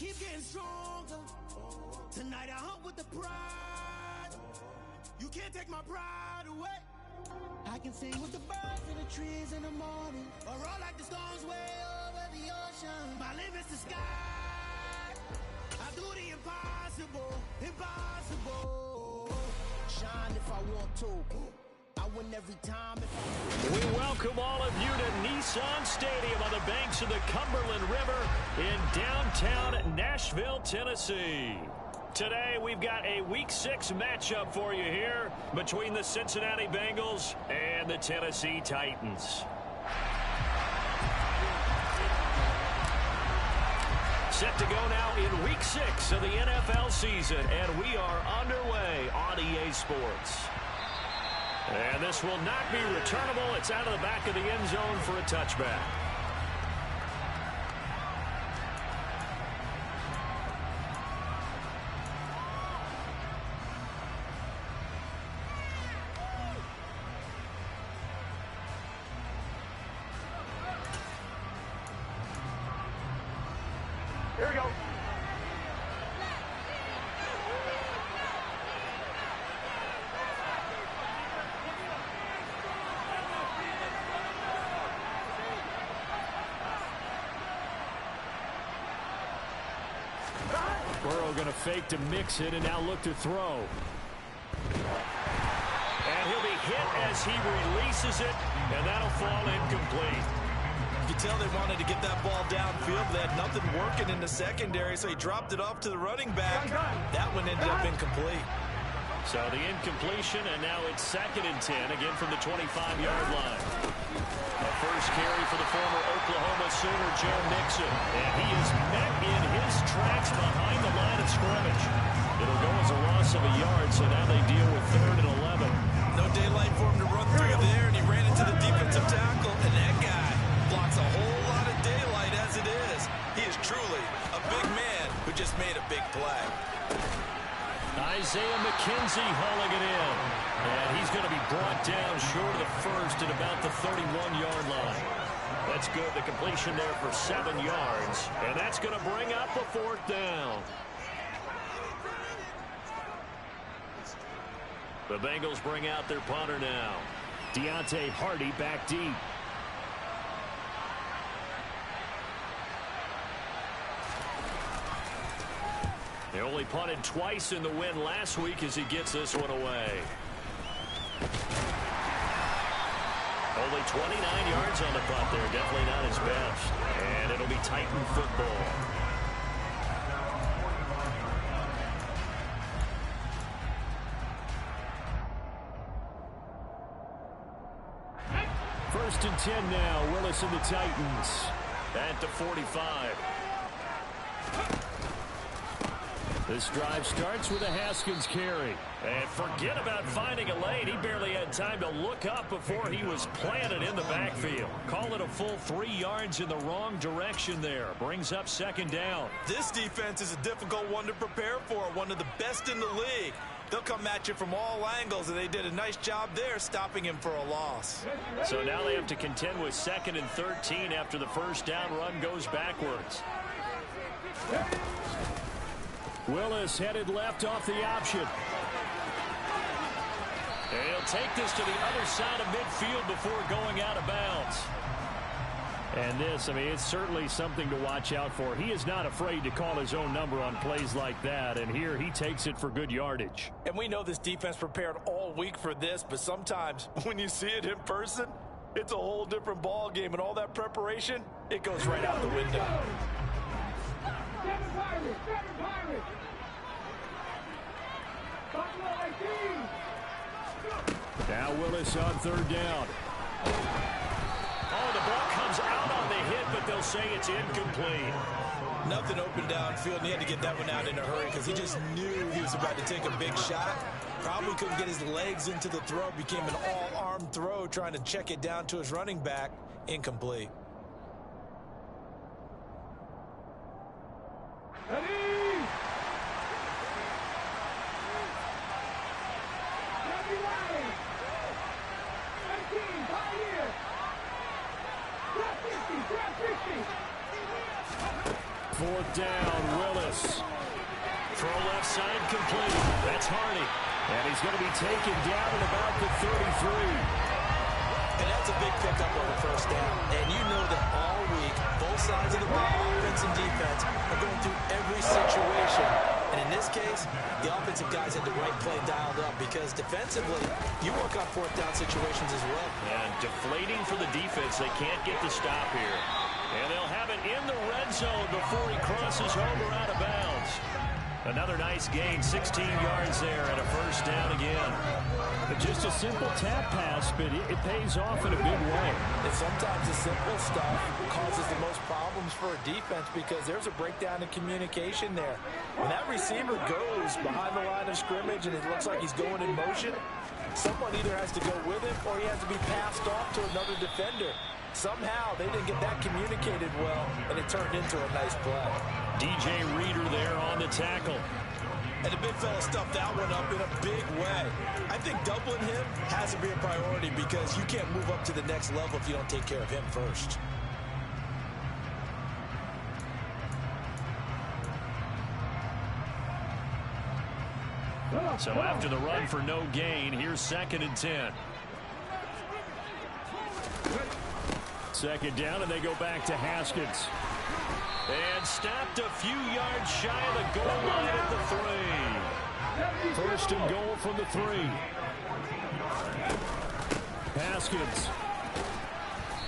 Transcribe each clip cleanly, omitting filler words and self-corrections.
keep getting stronger. Tonight I hunt with the pride. You can't take my pride away. I can sing with the birds and the trees in the morning, or roll like the storms way over the ocean. My limit's the sky. I do the impossible, impossible. Shine if I want to. I win every time if I We welcome all of you to Nissan Stadium on the banks of the Cumberland River in downtown Nashville, Tennessee. Today, we've got a Week 6 matchup for you here between the Cincinnati Bengals and the Tennessee Titans. Set to go now in Week 6 of the NFL season, and we are underway on EA Sports. And this will not be returnable. It's out of the back of the end zone for a touchback. Here we go. Burrow going to fake to mix it and now look to throw. And he'll be hit as he releases it, and that'll fall incomplete. You could tell they wanted to get that ball downfield. They had nothing working in the secondary, so he dropped it off to the running back. That one ended up incomplete. So the incompletion, and now it's 2nd and 10, again from the 25-yard line. A first carry for the former Oklahoma Sooner, Joe Mixon. And he is met in his tracks behind the line of scrimmage. It'll go as a loss of a yard, so now they deal with 3rd and 11. No daylight for him to run through there, and he ran into the defensive tackle, and that guy blocks a whole lot of daylight as it is. He is truly a big man who just made a big play. Isaiah McKenzie hauling it in. And he's going to be brought down short of the first at about the 31-yard line. That's good. The completion there for 7 yards. And that's going to bring up a 4th down. The Bengals bring out their punter now. Deontay Hardy back deep. They only punted twice in the win last week as he gets this one away. Only 29 yards on the punt there. Definitely not his best. And it'll be Titan football. First and 10 now. Willis and the Titans at the 45. This drive starts with a Haskins carry. And forget about finding a lane. He barely had time to look up before he was planted in the backfield. Call it a full 3 yards in the wrong direction there. Brings up 2nd down. This defense is a difficult one to prepare for, one of the best in the league. They'll come at you from all angles, and they did a nice job there stopping him for a loss. So now they have to contend with 2nd and 13 after the first down run goes backwards. Willis headed left off the option. And he'll take this to the other side of midfield before going out of bounds. And this, I mean, it's certainly something to watch out for. He is not afraid to call his own number on plays like that. And here he takes it for good yardage. And we know this defense prepared all week for this, but sometimes when you see it in person, it's a whole different ball game. And all that preparation, it goes right out the window. Now Willis on 3rd down. Oh, the ball comes out on the hit, but they'll say it's incomplete. Nothing open downfield, and he had to get that one out in a hurry because he just knew he was about to take a big shot. Probably couldn't get his legs into the throw. Became an all-arm throw, trying to check it down to his running back. Incomplete. 4th down. Willis. Throw left side complete. That's Hardy. And he's going to be taken down at about the 33. And that's a big pickup on the 1st down. And you know that all week, both sides of the ball, offense and defense, are going through every situation. And in this case, the offensive guys had the right play dialed up because defensively, you work on 4th down situations as well. And deflating for the defense. They can't get the stop here. And they'll have it in the red zone before he crosses over out of bounds. Another nice gain, 16 yards there and a 1st down again. Just a simple tap pass, but it pays off in a big way. And sometimes the simple stuff causes the most problems for a defense because there's a breakdown in communication there. When that receiver goes behind the line of scrimmage and it looks like he's going in motion, someone either has to go with him or he has to be passed off to another defender. Somehow they didn't get that communicated well, and it turned into a nice play. DJ Reader there on the tackle. And the big fella stuffed that one up in a big way. I think doubling him has to be a priority because you can't move up to the next level if you don't take care of him first. So after the run for no gain, here's 2nd and 10. 2nd down, and they go back to Haskins. And stopped a few yards shy of the goal line at the 3. 1st and goal from the 3. Haskins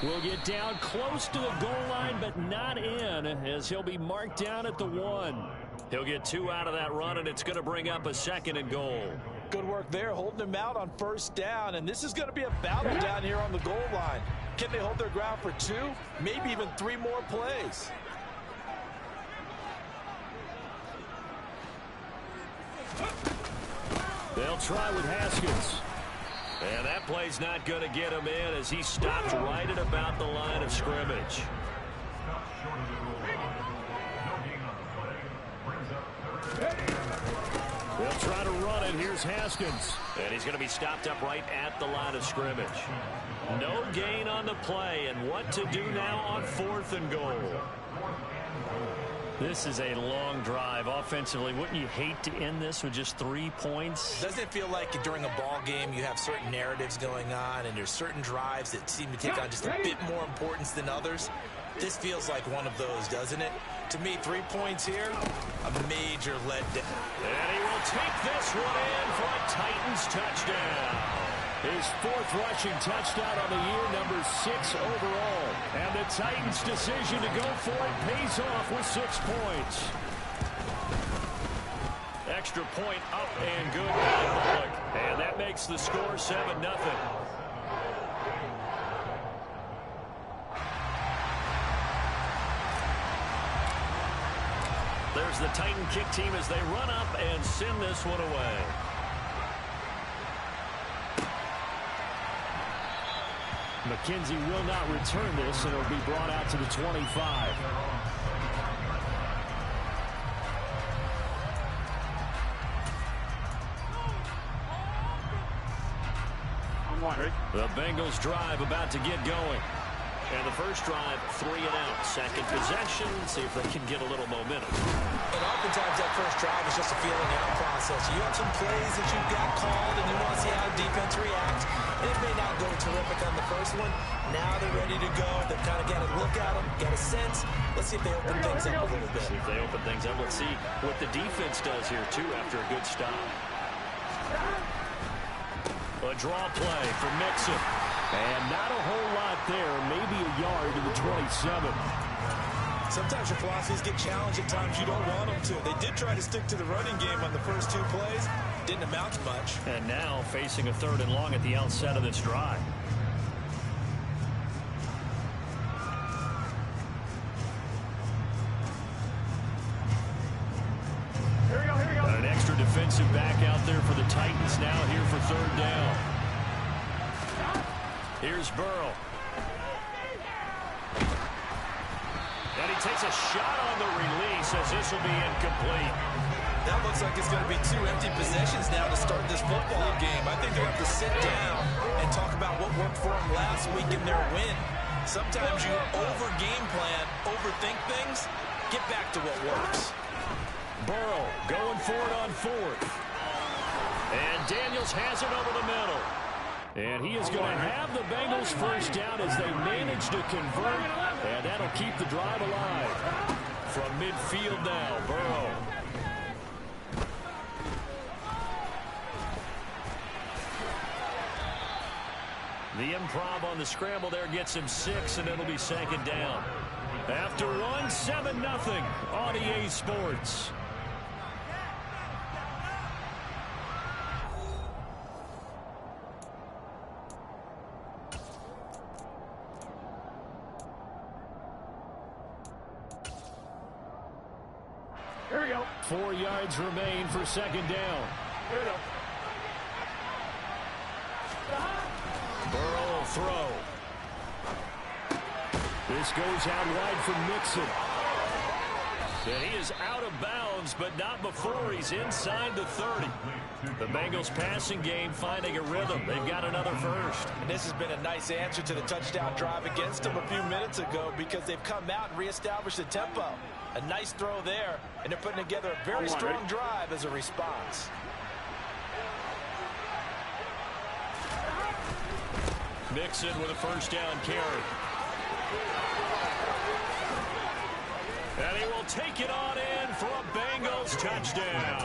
will get down close to the goal line, but not in, as he'll be marked down at the 1. He'll get 2 out of that run, and it's going to bring up a 2nd and goal. Good work there, holding him out on 1st down, and this is going to be a battle down here on the goal line. Can they hold their ground for 2, maybe even 3 more plays? They'll try with Haskins. And that play's not going to get him in as he stopped right at about the line of scrimmage. They'll try to run it. Here's Haskins. And he's going to be stopped up right at the line of scrimmage. No gain on the play. And what to do now on 4th and goal? This is a long drive offensively. Wouldn't you hate to end this with just 3 points? Doesn't it feel like during a ball game you have certain narratives going on and there's certain drives that seem to take on just a bit more importance than others? This feels like one of those, doesn't it? To me, 3 points here, a major letdown. And he will take this one in for a Titans touchdown. His 4th rushing touchdown on the year, number 6 overall. And the Titans' decision to go for it pays off with 6 points. Extra point up and good by Bullock. And that makes the score 7-0. There's the Titan kick team as they run up and send this one away. McKenzie will not return this, and it'll be brought out to the 25. The Bengals drive about to get going. And the first drive, 3 and out. Second possession, see if they can get a little momentum. And oftentimes that first drive is just a feeling out process. You have some plays that you've got called, and you want to see how the defense reacts. And it may not go terrific on the first one. Now they're ready to go. They've kind of got a look at them, got a sense. Let's see if they open things up a little bit. See if they open things up. Let's see what the defense does here, too, after a good stop. A draw play for Mixon. And not a whole lot there, maybe a yard to the 27. Sometimes your philosophies get challenged at times you don't want them to. They did try to stick to the running game on the first 2 plays. Didn't amount to much. And now facing a 3rd and long at the outset of this drive. An extra defensive back out there for the Titans now here for 3rd down. Here's Burrow. And he takes a shot on the release as this will be incomplete. That looks like it's going to be 2 empty possessions now to start this football game. I think they'll have to sit down and talk about what worked for them last week in their win. Sometimes you over-game plan, overthink things, Get back to what works. Burrow going for it on fourth. And Daniels has it over the middle. And he is going to have the Bengals first down as they manage to convert. And that'll keep the drive alive. From midfield now, Burrow. The improv on the scramble there gets him 6, and it'll be second down. After one, 7-0 on EA Sports. Here we go. 4 yards remain for second down. Here we go. Burrow will throw. This goes out wide from Mixon. And he is out of bounds, but not before he's inside the 30. The Bengals passing game finding a rhythm. They've got another first. And this has been a nice answer to the touchdown drive against them a few minutes ago because they've come out and reestablished the tempo. A nice throw there, and they're putting together a very strong drive as a response. Mixon with a first down carry. And he will take it on in for a Bengals touchdown.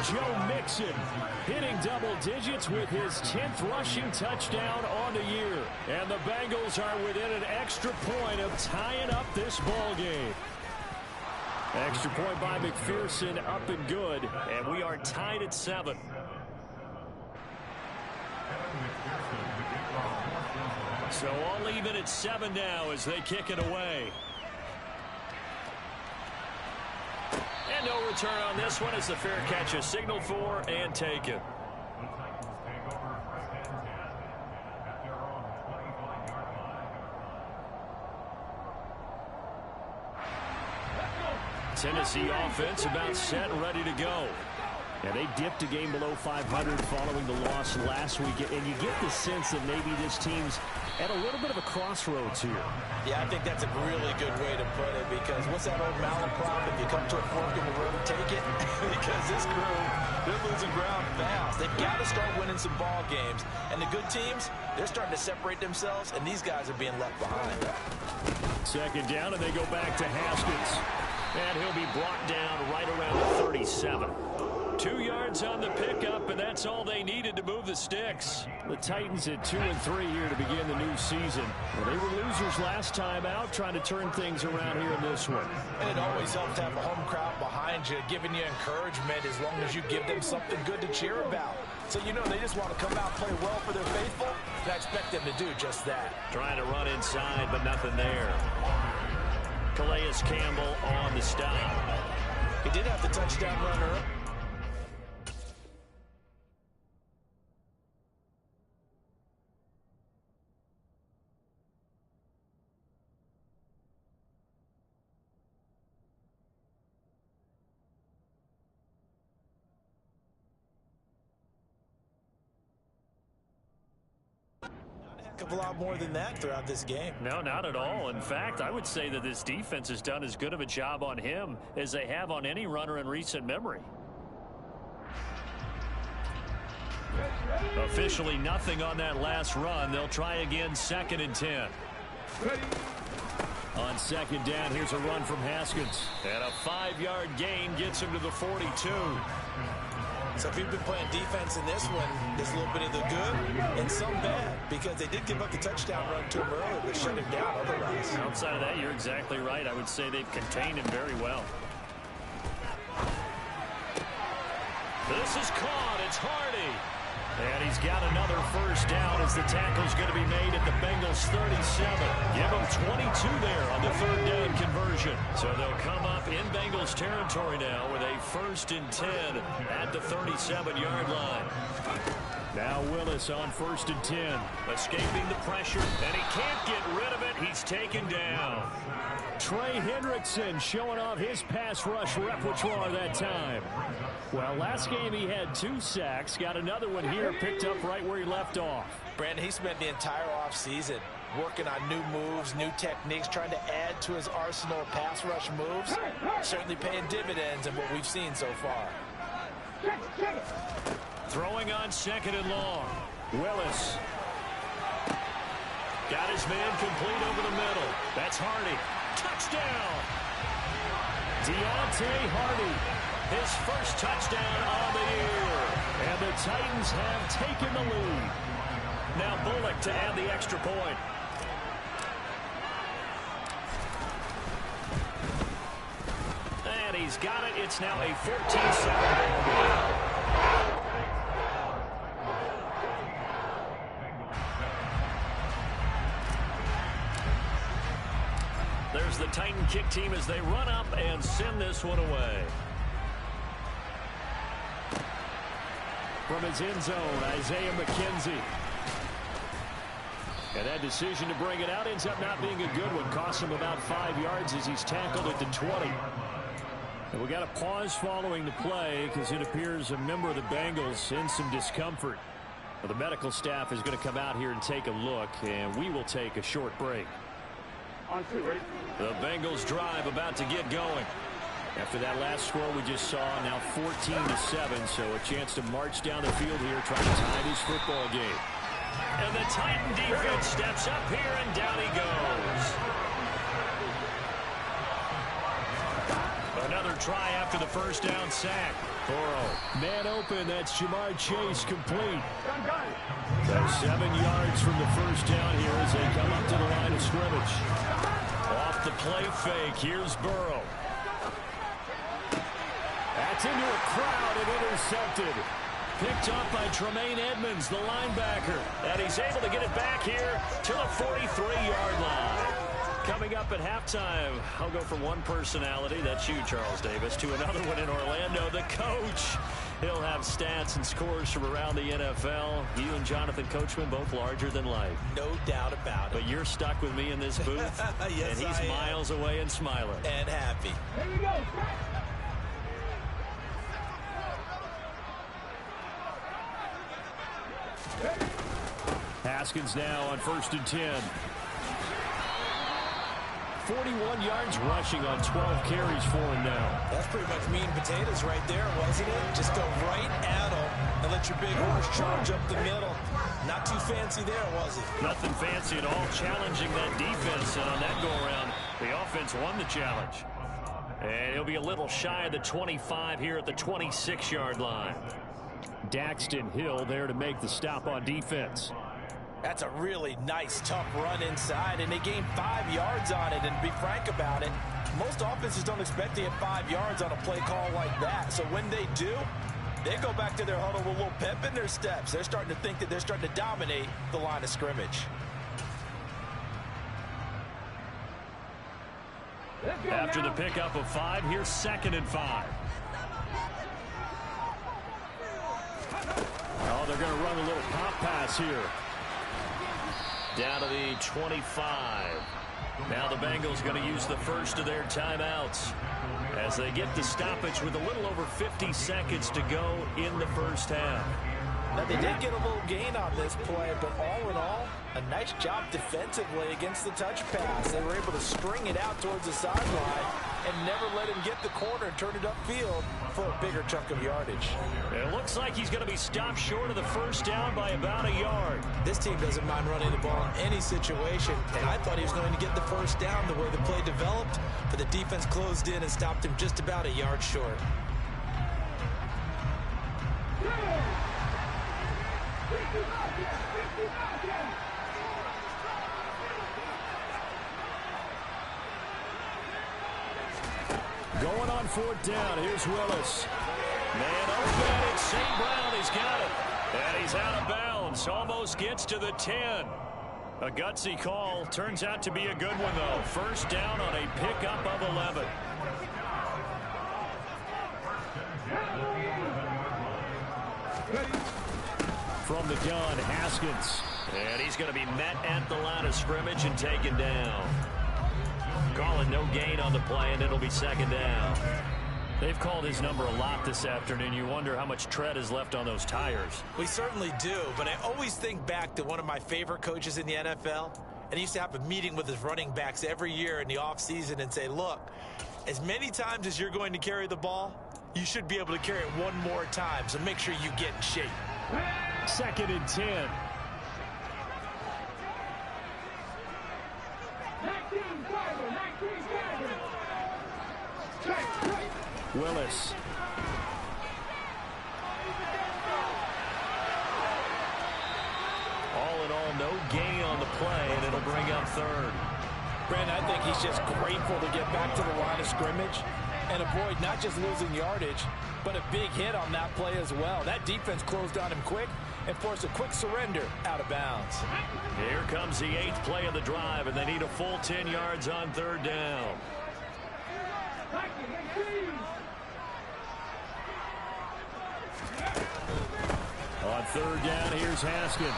Joe Mixon hitting double digits with his 10th rushing touchdown on the year. And the Bengals are within an extra point of tying up this ball game. Extra point by McPherson, up and good. And we are tied at 7. So all even at 7 now as they kick it away. And no return on this one as the fair catch is signaled for and taken. Tennessee offense about set and ready to go. Yeah, they dipped a game below 500 following the loss last week, and you get the sense that maybe this team's at a little bit of a crossroads here. Yeah, I think that's a really good way to put it because what's that old malaprop? If you come to a fork in the road, take it. Because this crew, they're losing ground fast. They've got to start winning some ball games. And the good teams, they're starting to separate themselves, and these guys are being left behind. Second down, and they go back to Haskins. And he'll be brought down right around the 37. 2 yards on the pickup, and that's all they needed to move the sticks. The Titans at 2-3 here to begin the new season. Well, they were losers last time out, trying to turn things around here in this one. And it always helps to have a home crowd behind you, giving you encouragement as long as you give them something good to cheer about. So, you know, they just want to come out and play well for their faithful, and I expect them to do just that. Trying to run inside, but nothing there. Calais Campbell on the stop. He did have the touchdown runner. A lot more than that throughout this game. No, not at all. In fact, I would say that this defense has done as good of a job on him as they have on any runner in recent memory. Officially nothing on that last run. They'll try again 2nd and 10. On second down, here's a run from Haskins. And a 5-yard gain gets him to the 42. So if you've been playing defense in this one, there's a little bit of the good and some bad because they did give up the touchdown run to him earlier, but shut him down otherwise. Outside of that, you're exactly right. I would say they've contained him very well. This is caught. It's Hardy. And he's got another first down as the tackle's going to be made at the Bengals 37. Give them 22 there on the 3rd down conversion. So they'll come up in Bengals territory now with a 1st and 10 at the 37-yard line. Now Willis on 1st and 10. Escaping the pressure, and he can't get rid of it. He's taken down. Trey Hendrickson showing off his pass rush repertoire that time. Well, last game he had 2 sacks. Got another one here picked up right where he left off. Brandon, he spent the entire offseason working on new moves, new techniques, trying to add to his arsenal of pass rush moves. Certainly paying dividends in what we've seen so far. Throwing on 2nd and long. Willis. Got his man complete over the middle. That's Hardy. Touchdown! Deontay Hardy. His first touchdown on the year. And the Titans have taken the lead. Now Bullock to add the extra point. And he's got it. It's now a 14-7 ball game. There's the Titan kick team as they run up and send this one away. From his end zone, Isaiah McKenzie. And that decision to bring it out ends up not being a good one. Costs him about 5 yards as he's tackled at the 20. And we got a pause following the play because it appears a member of the Bengals in some discomfort. Well, the medical staff is going to come out here and take a look, and we will take a short break. The Bengals drive about to get going. After that last score we just saw, now 14-7, so a chance to march down the field here trying to tie this football game. And the Titan defense steps up here, and down he goes. Another try after the first down sack. Burrow, man open, that's Jamar Chase complete. So 7 yards from the first down here as they come up to the line of scrimmage. Off the play fake, here's Burrow. That's into a crowd and intercepted. Picked up by Tremaine Edmonds, the linebacker. And he's able to get it back here to the 43-yard line. Coming up at halftime, I'll go from one personality, that's you, Charles Davis, to another one in Orlando, the coach. He'll have stats and scores from around the NFL. You and Jonathan Coachman both larger than life. No doubt about it. But you're stuck with me in this booth. Yes, and he's miles away and smiling. And happy. Here we go. Haskins now on 1st and 10. 41 yards rushing on 12 carries for him now. That's pretty much meat and potatoes right there, wasn't it? Just go right at him and let your big horse charge up the middle. Not too fancy there, was it? Nothing fancy at all, challenging that defense. And on that go-around, the offense won the challenge. And he'll be a little shy of the 25 here at the 26-yard line. Daxton Hill there to make the stop on defense. That's a really nice, tough run inside, and they gained 5 yards on it. And to be frank about it, most offenses don't expect to get 5 yards on a play call like that. So when they do, they go back to their huddle with a little pep in their steps. They're starting to think that they're starting to dominate the line of scrimmage. After the pickup of 5, here's 2nd and 5. Oh, they're going to run a little pop pass here. Down to the 25. Now the Bengals going to use the first of their timeouts as they get the stoppage with a little over 50 seconds to go in the first half. Now, they did get a little gain on this play, but all in all, a nice job defensively against the touch pass. They were able to string it out towards the sideline and never let him get the corner and turn it upfield for a bigger chunk of yardage. It looks like he's going to be stopped short of the first down by about a yard. This team doesn't mind running the ball in any situation, and I thought he was going to get the first down the way the play developed, but the defense closed in and stopped him just about a yard short. Going on 4th down. Here's Willis. Man open. It's St. Brown. He's got it. And he's out of bounds. Almost gets to the 10. A gutsy call. Turns out to be a good one, though. First down on a pickup of 11. From the gun, Haskins. And he's going to be met at the line of scrimmage and taken down. Calling no gain on the play, and it'll be 2nd down. They've called his number a lot this afternoon. You wonder how much tread is left on those tires. We certainly do, but I always think back to one of my favorite coaches in the NFL, and he used to have a meeting with his running backs every year in the offseason and say, look, as many times as you're going to carry the ball, you should be able to carry it one more time, so make sure you get in shape. 2nd and 10. Willis. All in all, no gain on the play, and it'll bring up 3rd. Brandon, I think he's just grateful to get back to the line of scrimmage and avoid not just losing yardage, but a big hit on that play as well. That defense closed on him quick and forced a quick surrender out of bounds. Here comes the 8th play of the drive, and they need a full 10 yards on 3rd down. On 3rd down, here's Haskins.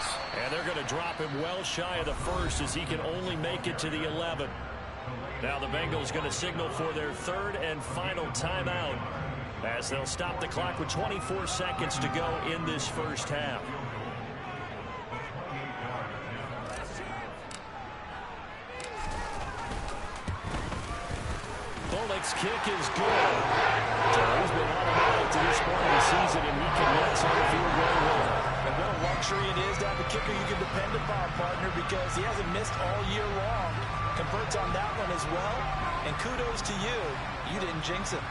And they're going to drop him well shy of the 1st as he can only make it to the 11. Now the Bengals going to signal for their 3rd and final timeout as they'll stop the clock with 24 seconds to go in this first half. Bullock's kick is good. So he's been automatic to this point of the season, and he can let on the field goal well. And what a luxury it is to have a kicker you can depend upon, partner, because he hasn't missed all year long. Converts on that one as well. And kudos to you. You didn't jinx it.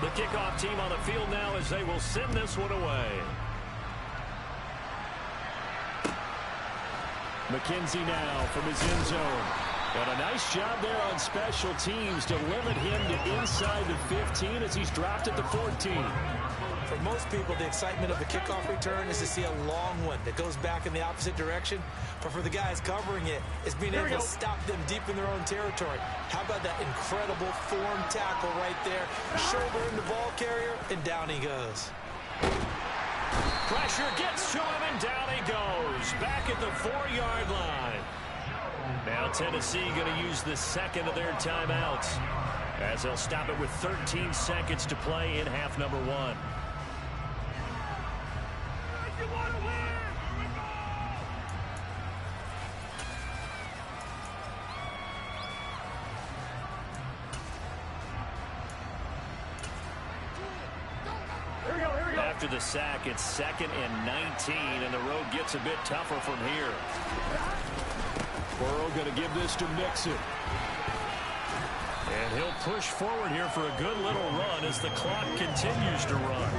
The kickoff team on the field now as they will send this one away. McKenzie now from his end zone. And a nice job there on special teams to limit him to inside the 15 as he's dropped at the 14. For most people, the excitement of a kickoff return is to see a long one that goes back in the opposite direction. But for the guys covering it, it's being able to stop them deep in their own territory. How about that incredible form tackle right there? Shoulder in the ball carrier, and down he goes. Pressure gets to him, and down he goes. Back at the 4-yard line. Now Tennessee going to use the 2nd of their timeouts as they'll stop it with 13 seconds to play in half number 1. After the sack, it's 2nd and 19, and the road gets a bit tougher from here. Burrow going to give this to Mixon. And he'll push forward here for a good little run as the clock continues to run.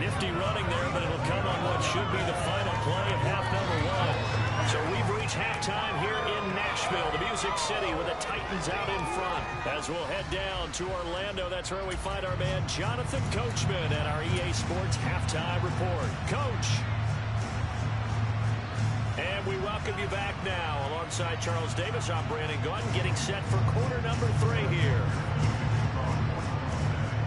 Nifty running there, but it'll come on what should be the final play of half number 1. So we've reached halftime here in Nashville, the Music City, with the Titans out in front. As we'll head down to Orlando, that's where we find our man Jonathan Coachman at our EA Sports Halftime Report. Coach. And we welcome you back now. Alongside Charles Davis, I'm Brandon Gaudin, getting set for quarter number 3 here.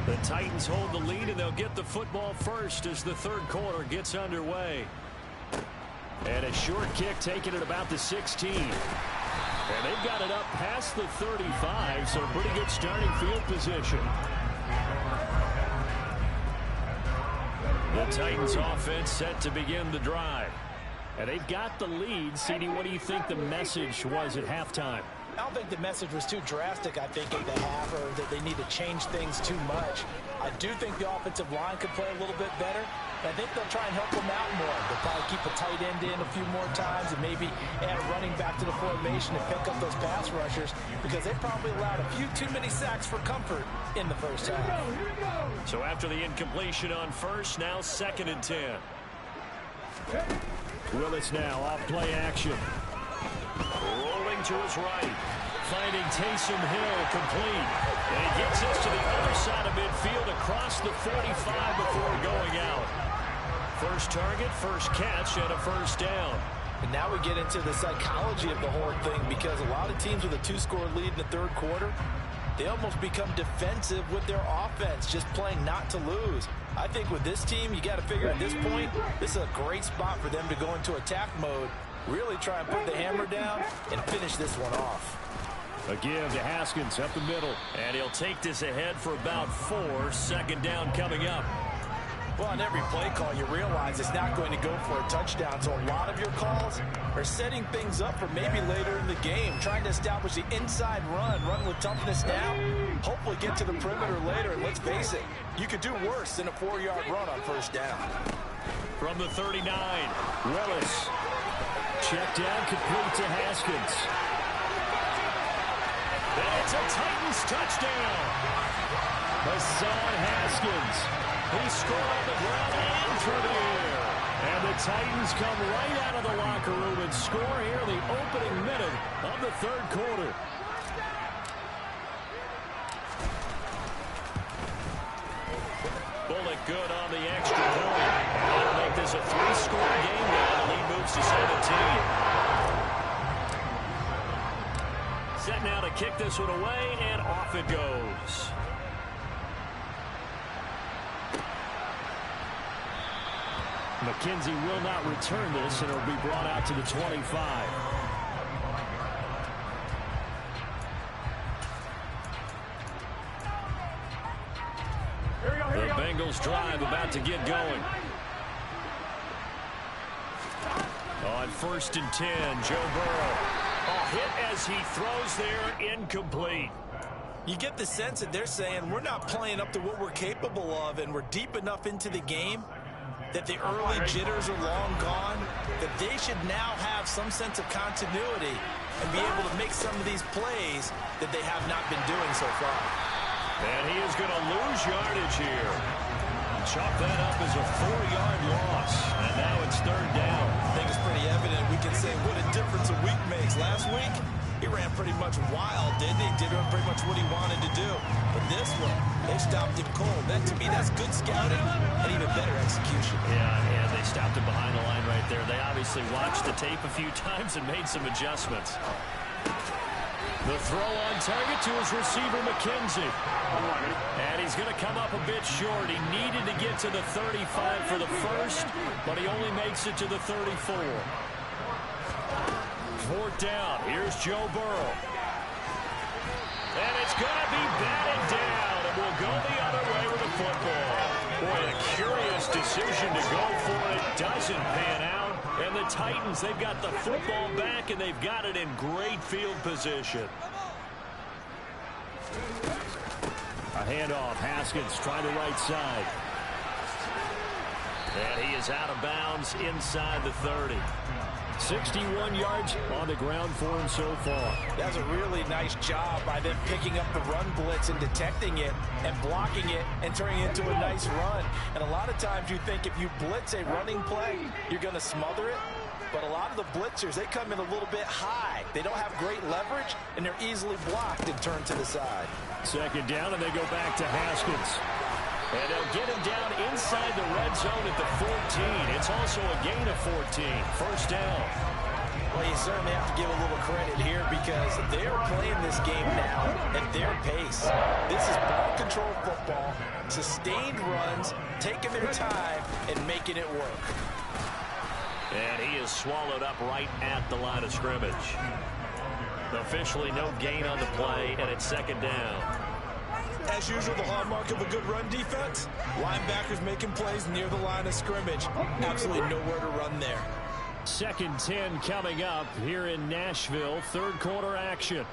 The Titans hold the lead, and they'll get the football first as the 3rd quarter gets underway. And a short kick taken at about the 16. And they've got it up past the 35, so pretty good starting field position. The Titans offense set to begin the drive. And they've got the lead. CD, what do you think the message was at halftime? I don't think the message was too drastic, I think, at the half, or that they need to change things too much. I do think the offensive line could play a little bit better. And I think they'll try and help them out more. They'll probably keep a tight end in a few more times and maybe add a running back to the formation to pick up those pass rushers, because they probably allowed a few too many sacks for comfort in the first half. So after the incompletion on first, now 2nd and 10. Willis now off play action. Rolling to his right. Finding Taysom Hill complete. And he gets us to the other side of midfield across the 45 before going out. First target, first catch, and a first down. And now we get into the psychology of the whole thing, because a lot of teams with a 2-score lead in the 3rd quarter, they almost become defensive with their offense, just playing not to lose. I think with this team, you got to figure at this point, this is a great spot for them to go into attack mode, really try and put the hammer down and finish this one off. A give to Haskins up the middle. And he'll take this ahead for about 4. 2nd down coming up. Well, on every play call, you realize it's not going to go for a touchdown. So a lot of your calls are setting things up for maybe later in the game, trying to establish the inside run with toughness now, hopefully get to the perimeter later. And let's face it, you could do worse than a 4-yard run on 1st down. From the 39, Willis. Check down, complete to Haskins. And it's a Titans touchdown. Hassan Haskins. He scored on the ground and through the air. And the Titans come right out of the locker room and score here in the opening minute of the 3rd quarter. Bullock good on the extra point. That'll make this a 3-score game now. The lead moves to 17. Set now to kick this one away, and off it goes. McKenzie will not return this, and it'll be brought out to the 25. The Bengals drive about to get going. On 1st and 10, Joe Burrow. A hit as he throws there, incomplete. You get the sense that they're saying we're not playing up to what we're capable of, and we're deep enough into the game that the early jitters are long gone, that they should now have some sense of continuity and be able to make some of these plays that they have not been doing so far. And he is going to lose yardage here. Chalk that up as a 4-yard loss. And now it's 3rd down. I think it's pretty evident. We can say what a difference a week makes. Last week, he ran pretty much wild, didn't he? Did pretty much what he wanted to do. But this one, they stopped him cold. That, to me, that's good scouting and even better execution. Yeah, and they stopped him behind the line right there. They obviously watched the tape a few times and made some adjustments. The throw on target to his receiver, McKenzie. And he's going to come up a bit short. He needed to get to the 35 for the first, but he only makes it to the 34. 4th down. Here's Joe Burrow. And it's going to be batted down, and we'll go the other way with the football. Boy, a curious decision to go for it. Doesn't pan out. And the Titans, they've got the football back, and they've got it in great field position. A handoff. Haskins trying the right side. And he is out of bounds inside the 30. 61 yards on the ground for him so far. That's a really nice job by them picking up the run blitz and detecting it and blocking it and turning it into a nice run. And a lot of times you think if you blitz a running play, you're going to smother it. But a lot of the blitzers, they come in a little bit high. They don't have great leverage, and they're easily blocked and turned to the side. 2nd down, and they go back to Haskins. And they'll get him down inside the red zone at the 14. It's also a gain of 14. 1st down. Well, you certainly have to give a little credit here because they're playing this game now at their pace. This is ball control football, sustained runs, taking their time, and making it work. And he is swallowed up right at the line of scrimmage. Officially no gain on the play, and it's 2nd down. As usual, the hallmark of a good run defense, linebackers making plays near the line of scrimmage. Absolutely nowhere to run there. 2nd 10 coming up here in Nashville. 3rd quarter action.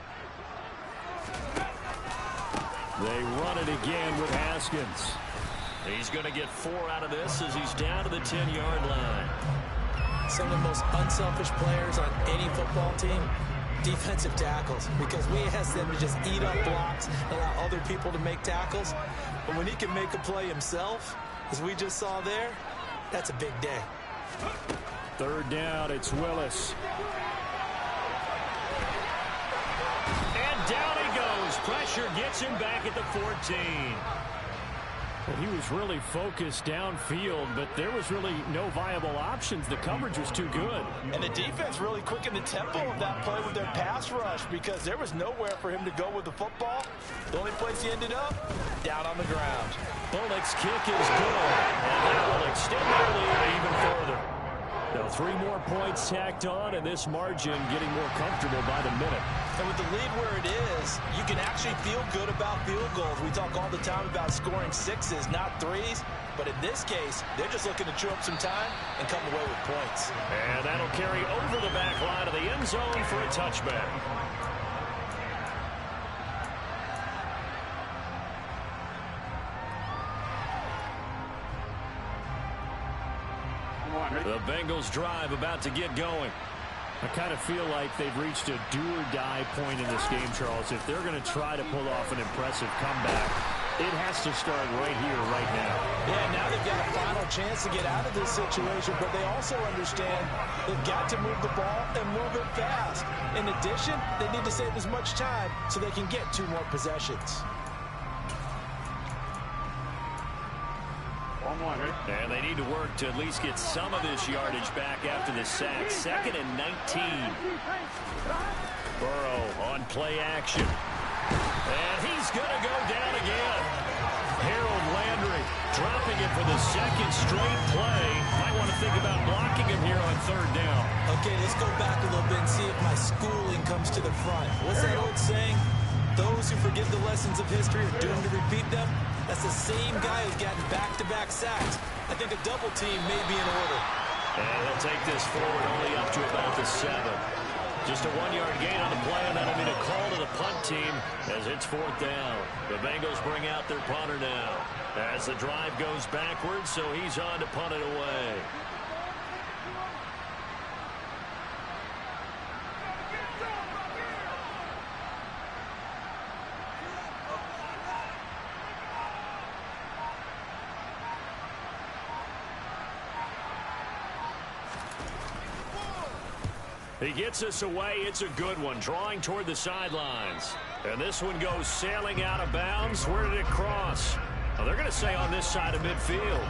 They run it again with Haskins. He's going to get 4 out of this as he's down to the 10-yard line. Some of the most unselfish players on any football team, defensive tackles, because we ask them to just eat up blocks and allow other people to make tackles. But when he can make a play himself, as we just saw there, that's a big day. 3rd down, it's Willis. And down he goes. Pressure gets him back at the 14. Well, he was really focused downfield, but there was really no viable options. The coverage was too good. And the defense really quickened the tempo of that play with their pass rush because there was nowhere for him to go with the football. The only place he ended up, down on the ground. Bullock's kick is good, and that will extend their lead even further. Now 3 more points tacked on, and this margin getting more comfortable by the minute. And with the lead where it is, you can actually feel good about field goals. We talk all the time about scoring sixes, not threes. But in this case, they're just looking to chew up some time and come away with points. And that'll carry over the back line of the end zone for a touchback. The Bengals drive about to get going. I kind of feel like they've reached a do-or-die point in this game, Charles. If they're going to try to pull off an impressive comeback, it has to start right here, right now. Yeah, now they've got a final chance to get out of this situation, but they also understand they've got to move the ball and move it fast. In addition, they need to save as much time so they can get 2 more possessions. And they need to work to at least get some of this yardage back after the sack. 2nd and 19. Burrow on play action. And he's going to go down again. Harold Landry dropping it for the 2nd straight play. Might want to think about blocking him here on 3rd down. Okay, let's go back a little bit and see if my schooling comes to the front. What's that old saying? Those who forget the lessons of history are doomed to repeat them. That's the same guy who's gotten back-to-back sacks. I think a double team may be in order. And he'll take this forward only up to about the 7. Just a 1-yard gain on the play, and that'll be a call to the punt team as it's 4th down. The Bengals bring out their punter now as the drive goes backwards, so he's on to punt it away. He gets us away. It's a good one, drawing toward the sidelines. And this one goes sailing out of bounds. Where did it cross? Well, they're going to say on this side of midfield.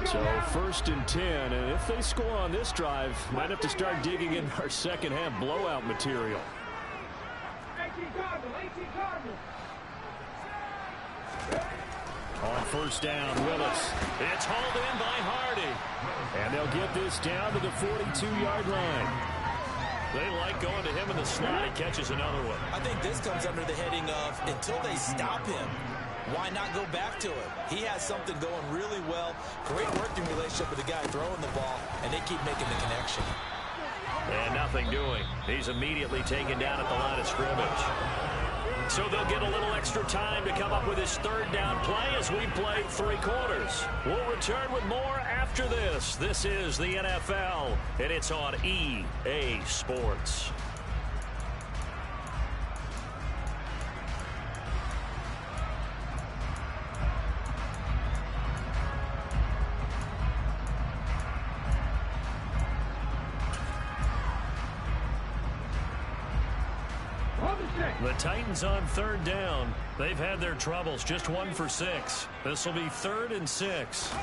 So 1st and 10, and if they score on this drive, might have to start digging in our second-half blowout material. On 1st down, Willis. It's hauled in by Hardy. And they'll get this down to the 42-yard line. They like going to him in the slot. He catches another one. I think this comes under the heading of until they stop him, why not go back to him? He has something going really well. Great working relationship with the guy throwing the ball, and they keep making the connection. And nothing doing. He's immediately taken down at the line of scrimmage. So they'll get a little extra time to come up with his 3rd down play as we play 3 quarters. We'll return with more after this. This is the NFL, and it's on EA Sports. The Titans on 3rd down. They've had their troubles, just 1 for 6. This will be 3rd and 6.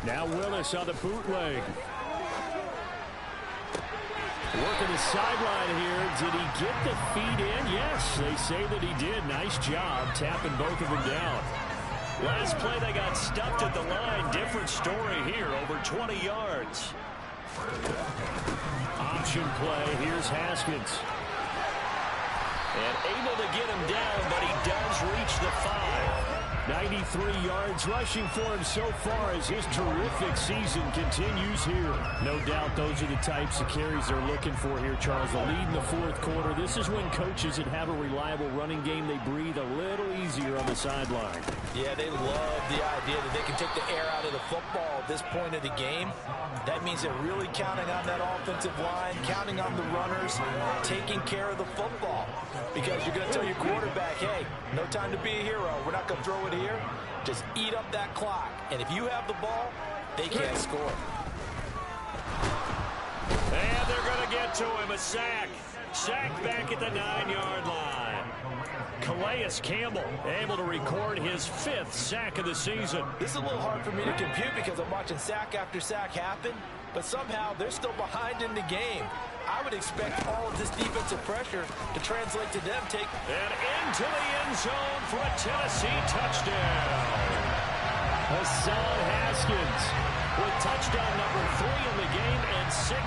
Now Willis on the bootleg. Working the sideline here. Did he get the feet in? Yes, they say that he did. Nice job tapping both of them down. Last play, they got stuffed at the line. Different story here, over 20 yards. Option play. Here's Haskins. And able to get him down, but he does reach the 5. 93 yards rushing for him so far as his terrific season continues here. No doubt those are the types of carries they're looking for here, Charles. The lead in the 4th quarter. This is when coaches that have a reliable running game, they breathe a little easier on the sideline. Yeah, they love the idea that they can take the air out of the football at this point of the game. That means they're really counting on that offensive line, counting on the runners, taking care of the football. Because you're going to tell your quarterback, hey, no time to be a hero. We're not going to throw it here. Just eat up that clock. And if you have the ball, they can't score. And they're going to get to him. A sack. Sack back at the 9-yard line. Calais Campbell able to record his 5th sack of the season. This is a little hard for me to compute because I'm watching sack after sack happen, but somehow they're still behind in the game. I would expect all of this defensive pressure to translate to them take. And into the end zone for a Tennessee touchdown. Hassan Haskins with touchdown number 3 in the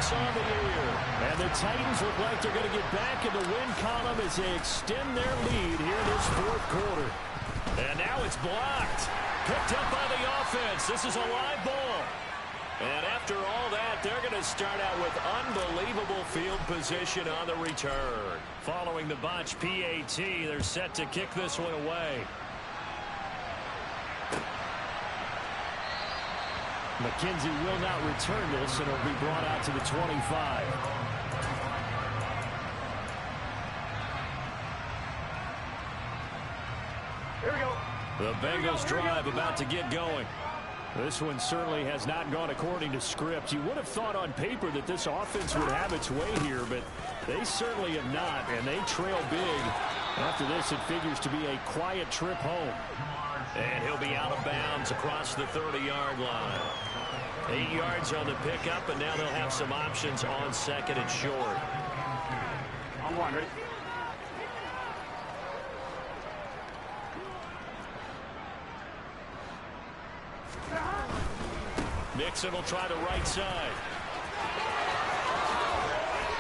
It's on the air. And the Titans look like they're going to get back in the win column as they extend their lead here in this fourth quarter. And now it's blocked. Picked up by the offense. This is a live ball. And after all that, they're going to start out with unbelievable field position on the return. Following the botch PAT, they're set to kick this one away. McKenzie will not return this, and it'll be brought out to the 25. Here we go. The Bengals drive about to get going. This one certainly has not gone according to script. You would have thought on paper that this offense would have its way here, but they certainly have not, and they trail big. After this, it figures to be a quiet trip home. And he'll be out of bounds across the 30-yard line. 8 yards on the pickup, and now they'll have some options on second and short. On one, ready? Mixon will try the right side.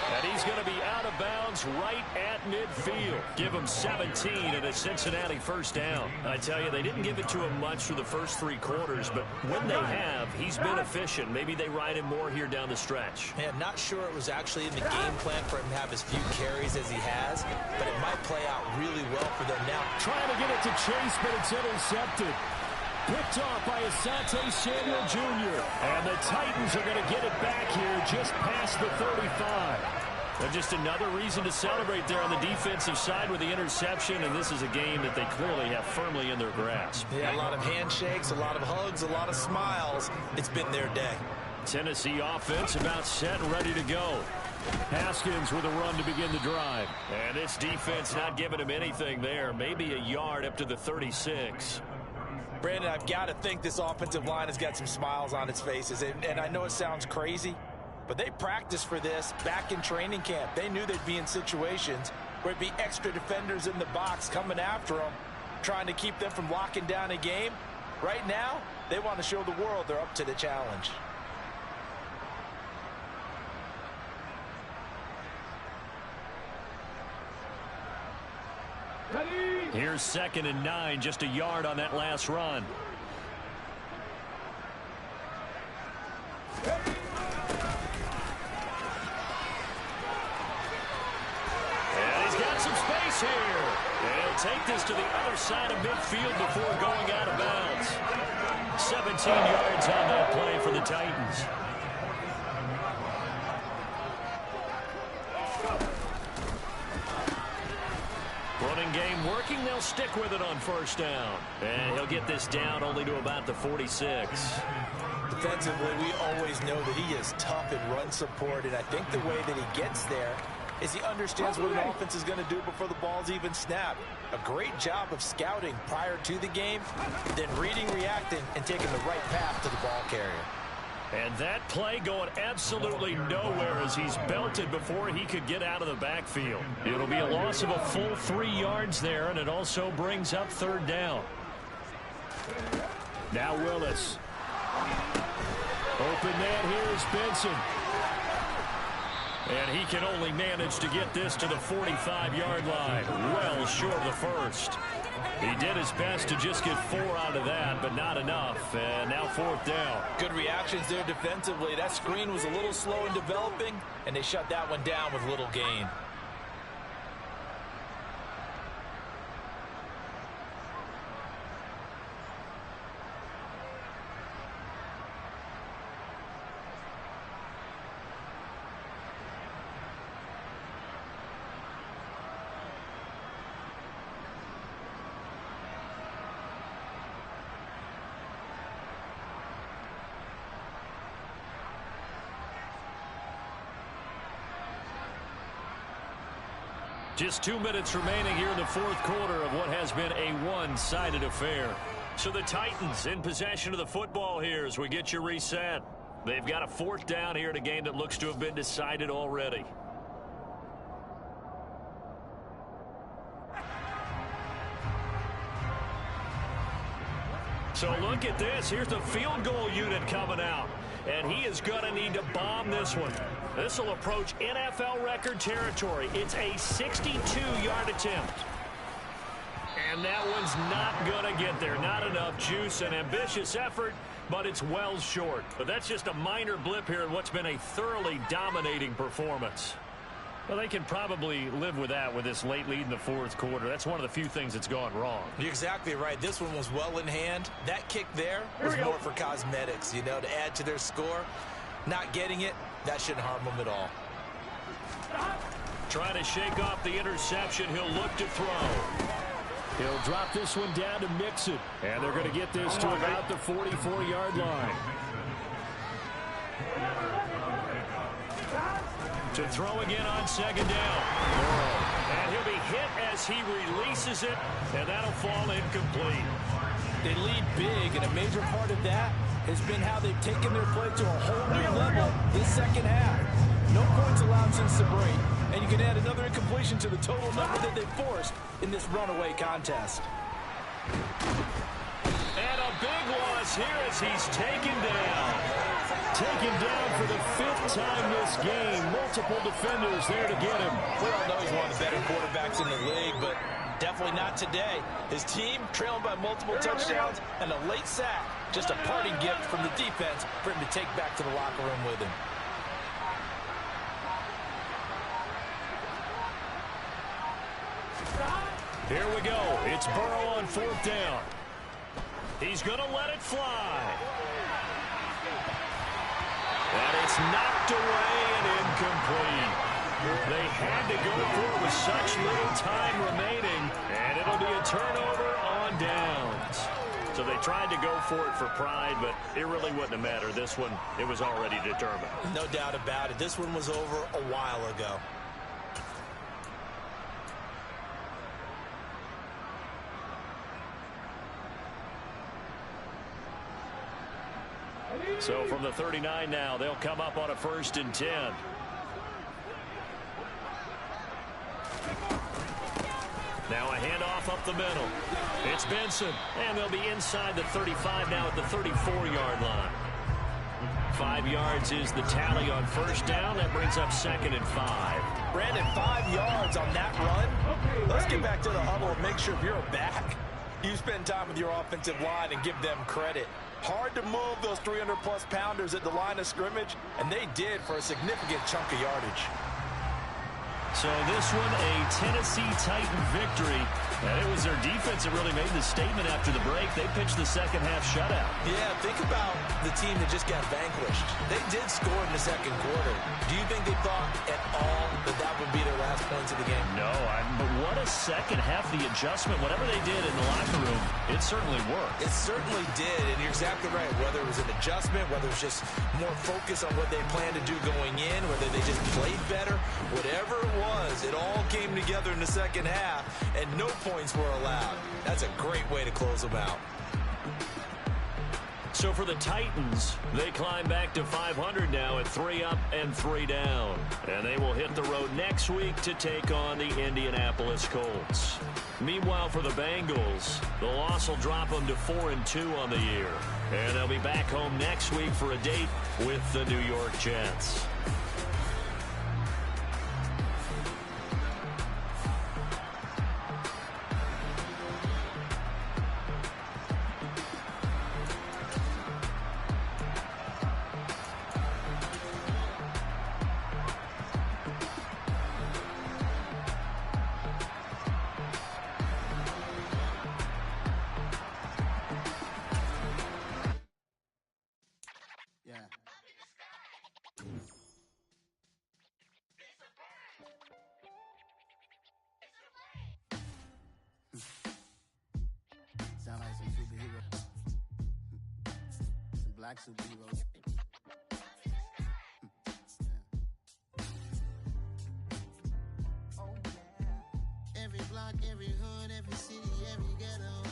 And he's going to be out of bounds right at midfield. Give him 17 and a Cincinnati first down. I tell you, they didn't give it to him much for the first 3 quarters, but when they have, he's been efficient. Maybe they ride him more here down the stretch. Man, not sure it was actually in the game plan for him to have as few carries as he has, but it might play out really well for them now. Trying to get it to Chase, but it's intercepted. Picked off by Asante Samuel Jr. And the Titans are going to get it back here just past the 35. And just another reason to celebrate there on the defensive side with the interception, and this is a game that they clearly have firmly in their grasp. Yeah, a lot of handshakes, a lot of hugs, a lot of smiles. It's been their day. Tennessee offense about set and ready to go. Haskins with a run to begin the drive. And this defense not giving him anything there. Maybe a yard up to the 36. Brandon, I've got to think this offensive line has got some smiles on its faces. And I know it sounds crazy, but they practiced for this back in training camp. They knew they'd be in situations where it'd be extra defenders in the box coming after them, trying to keep them from locking down a game. Right now, they want to show the world they're up to the challenge. Here's 2nd and 9, just a yard on that last run. And he's got some space here. And he'll take this to the other side of midfield before going out of bounds. 17 yards on that play for the Titans. Running game working. They'll stick with it on first down. And he'll get this down only to about the 46. Defensively, we always know that he is tough in run support, and I think the way that he gets there is he understands what an offense is going to do before the ball's even snapped. A great job of scouting prior to the game, then reading, reacting, and taking the right path to the ball carrier. And that play going absolutely nowhere as he's belted before he could get out of the backfield. It'll be a loss of a full 3 yards there, and it also brings up 3rd down. Now Willis. Open man here is Benson. And he can only manage to get this to the 45-yard line. Well short of the first. He did his best to just get 4 out of that, but not enough. And now 4th down. Good reactions there defensively. That screen was a little slow in developing, and they shut that one down with little gain. Just 2 minutes remaining here in the 4th quarter of what has been a one-sided affair. So the Titans in possession of the football here as we get you reset. They've got a 4th down here in a game that looks to have been decided already. So look at this. Here's the field goal unit coming out. and he is going to need to bomb this one. This will approach NFL record territory. It's a 62-yard attempt. And that one's not going to get there. Not enough juice. An ambitious effort, but it's well short. But that's just a minor blip here in what's been a thoroughly dominating performance. Well, they can probably live with that with this late lead in the fourth quarter. That's one of the few things that's gone wrong. You're exactly right. This one was well in hand. That kick there was more for cosmetics, you know, to add to their score. Not getting it, that shouldn't harm them at all. Trying to shake off the interception. He'll look to throw. He'll drop this one down to Mixon. And they're going to get this to about the 44-yard line. To throw again on second down. And he'll be hit as he releases it, and that'll fall incomplete. They lead big, and a major part of that has been how they've taken their play to a whole new level this second half. No points allowed since the break, and you can add another incompletion to the total number that they forced in this runaway contest. And a big loss here as he's taken down. Taken down for the 5th time this game. Multiple defenders there to get him. We all know he's one of the better quarterbacks in the league, but definitely not today. His team trailing by multiple touchdowns and a late sack. Just a parting gift from the defense for him to take back to the locker room with him. Here we go. It's Burrow on 4th down. He's going to let it fly. And it's knocked away and incomplete. They had to go for it with such little time remaining, and it'll be a turnover on downs. So they tried to go for it for pride, but it really wouldn't have mattered. This one, it was already determined. No doubt about it. This one was over a while ago. So from the 39 now, they'll come up on a 1st and 10. Now a handoff up the middle. It's Benson, and they'll be inside the 35 now at the 34-yard line. 5 yards is the tally on 1st down. That brings up 2nd and 5. Brandon, 5 yards on that run. Let's get back to the huddle and make sure if you're a back, you spend time with your offensive line and give them credit. Hard to move those 300-plus pounders at the line of scrimmage, and they did for a significant chunk of yardage. So this one, a Tennessee Titan victory. And it was their defense that really made the statement after the break. They pitched the second half shutout. Yeah, think about the team that just got vanquished. They did score in the second quarter. Do you think they thought at all that that would be their last points of the game? No, but what a second half. The adjustment, whatever they did in the locker room, it certainly worked. It certainly did, and you're exactly right. Whether it was an adjustment, whether it was just more focus on what they planned to do going in, whether they just played better, whatever it was, it all came together in the second half, and no points were allowed. That's a great way to close them out. So for the Titans, they climb back to 500 now at 3 up and 3 down. And they will hit the road next week to take on the Indianapolis Colts. Meanwhile, for the Bengals, the loss will drop them to 4-2 on the year. And they'll be back home next week for a date with the New York Jets. Sound like some superheroes. Some black superheroes. Oh, yeah. Every block, every hood, every city, every ghetto.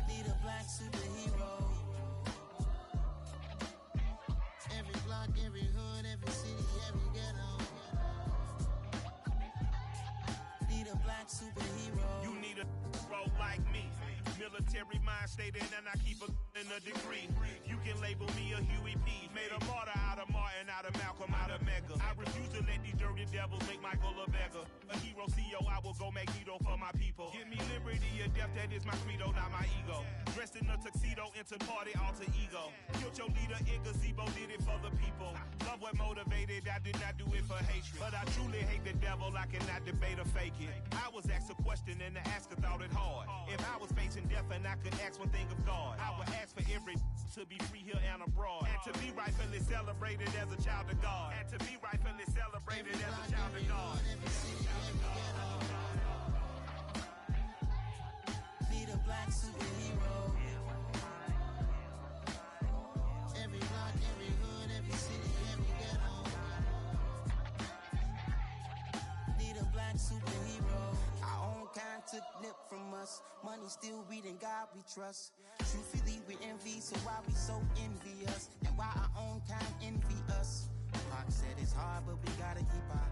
Need a black superhero. Every block, every hood, every city, every ghetto. Need a black superhero. You need a hero like me. Military mind state and I keep in a degree. You can label me a Huey P. Made a martyr out of Martin, out of Malcolm, out of Mega. I refuse to let these dirty devils make Michael a beggar. A hero CEO, I will go Magneto for my people. Give me liberty or death, that is my credo, not my ego. Dressed in a tuxedo, into party, alter ego. Killed your leader in gazebo, did it for the people. Love what motivated, I did not do it for hatred. But I truly hate the devil, I cannot debate or fake it. I was asked a question and the asker thought it hard. If I was facing death and I could ask one thing of God, I would ask for every to be free here and abroad. And to be rightfully celebrated as a child of God. And to be rightfully celebrated as a child of God. Need a black superhero. Every block, every hood, every city, every ghetto. Need a black superhero. Our own kind took nip from us. Money still reading God we trust. Truthfully we envy, so why we so envious? And why our own kind envy us? Pac said it's hard, but we gotta keep our